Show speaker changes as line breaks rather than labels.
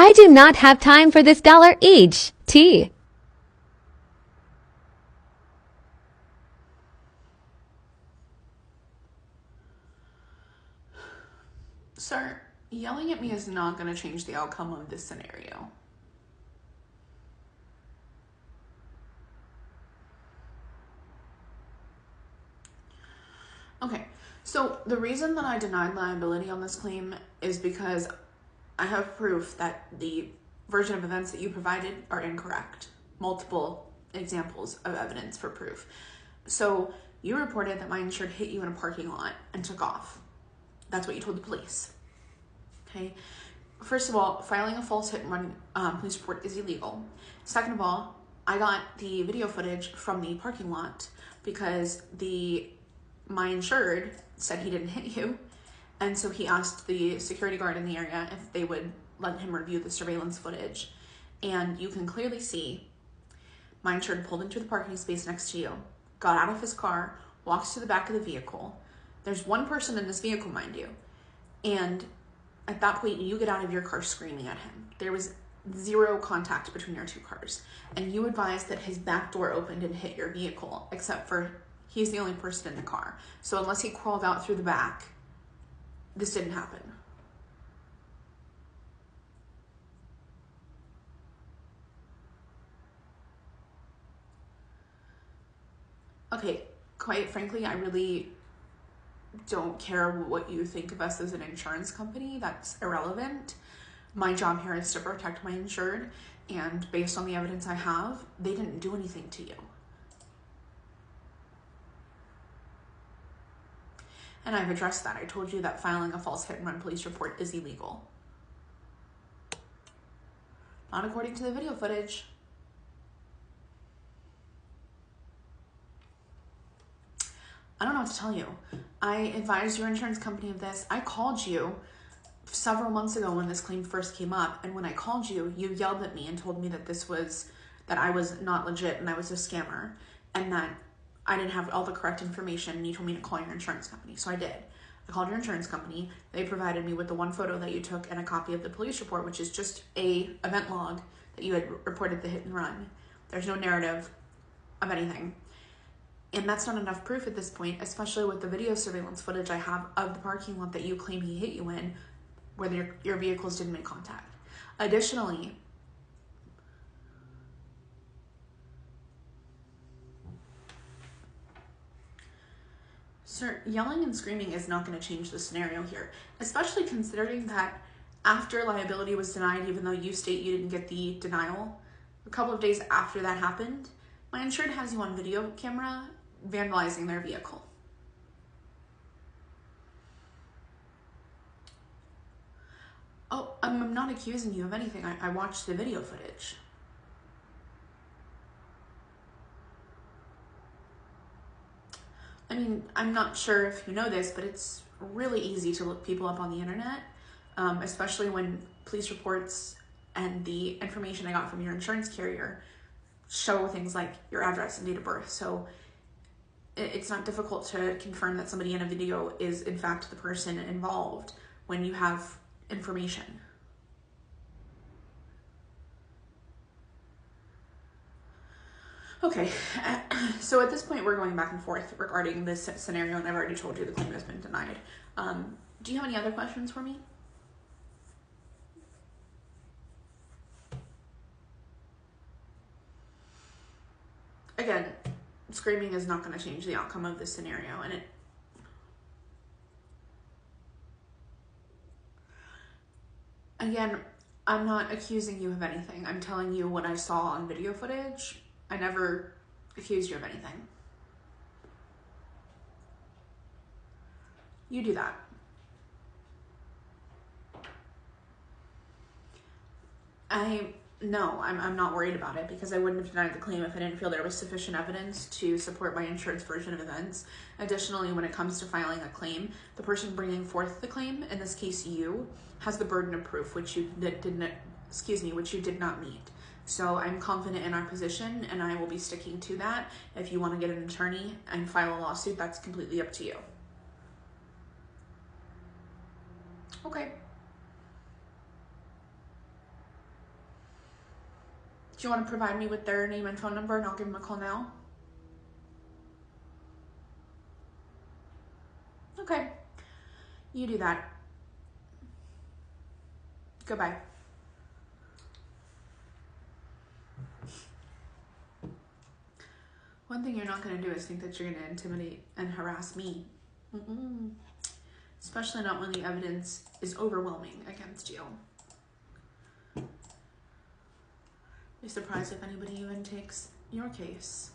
I do not have time for this dollar each tea.
Sir, yelling at me is not going to change the outcome of this scenario. Okay, so the reason that I denied liability on this claim is because I have proof that the version of events that you provided are incorrect. Multiple examples of evidence for proof. So you reported that my insured hit you in a parking lot and took off. That's what you told the police. Okay. First of all, filing a false hit and run police report is illegal. Second of all, I got the video footage from the parking lot because my insured said he didn't hit you. And so he asked the security guard in the area if they would let him review the surveillance footage. And you can clearly see my insured pulled into the parking space next to you, got out of his car, walks to the back of the vehicle. There's one person in this vehicle, mind you. And at that point, you get out of your car screaming at him. There was zero contact between your two cars. And you advised that his back door opened and hit your vehicle, except for he's the only person in the car. So unless he crawled out through the back, this didn't happen. Okay, quite frankly, I really don't care what you think of us as an insurance company. That's irrelevant. My job here is to protect my insured, and based on the evidence I have, they didn't do anything to you. And I've addressed that. I told you that filing a false hit and run police report is illegal. Not according to the video footage. I don't know what to tell you. I advised your insurance company of this. I called you several months ago when this claim first came up, and when I called you, you yelled at me and told me that that I was not legit and I was a scammer, and that I didn't have all the correct information, and you told me to call your insurance company. So I did. I called your insurance company. They provided me with the one photo that you took and a copy of the police report, which is just a event log that you had reported the hit and run. There's no narrative of anything. And that's not enough proof at this point, especially with the video surveillance footage I have of the parking lot that you claim he hit you in, where your vehicles didn't make contact. Additionally, sir, yelling and screaming is not going to change the scenario here, especially considering that after liability was denied, even though you state you didn't get the denial, a couple of days after that happened, my insured has you on video camera vandalizing their vehicle. Oh, I'm not accusing you of anything. I watched the video footage. I mean, I'm not sure if you know this, but it's really easy to look people up on the internet, especially when police reports and the information I got from your insurance carrier show things like your address and date of birth. So it's not difficult to confirm that somebody in a video is in fact the person involved when you have information. Okay, so at this point we're going back and forth regarding this scenario, and I've already told you the claim has been denied. Do you have any other questions for me? Again, screaming is not going to change the outcome of this scenario, and again, I'm not accusing you of anything. I'm telling you what I saw on video footage. I never accused you of anything. You do that. No, I'm not worried about it, because I wouldn't have denied the claim if I didn't feel there was sufficient evidence to support my insurance version of events. Additionally, when it comes to filing a claim, the person bringing forth the claim, in this case you, has the burden of proof, which you did not meet. So I'm confident in our position, and I will be sticking to that. If you want to get an attorney and file a lawsuit, that's completely up to you. Okay. Do you want to provide me with their name and phone number and I'll give them a call now? Okay. You do that. Goodbye. One thing you're not going to do is think that you're going to intimidate and harass me. Especially not when the evidence is overwhelming against you. Be surprised if anybody even takes your case.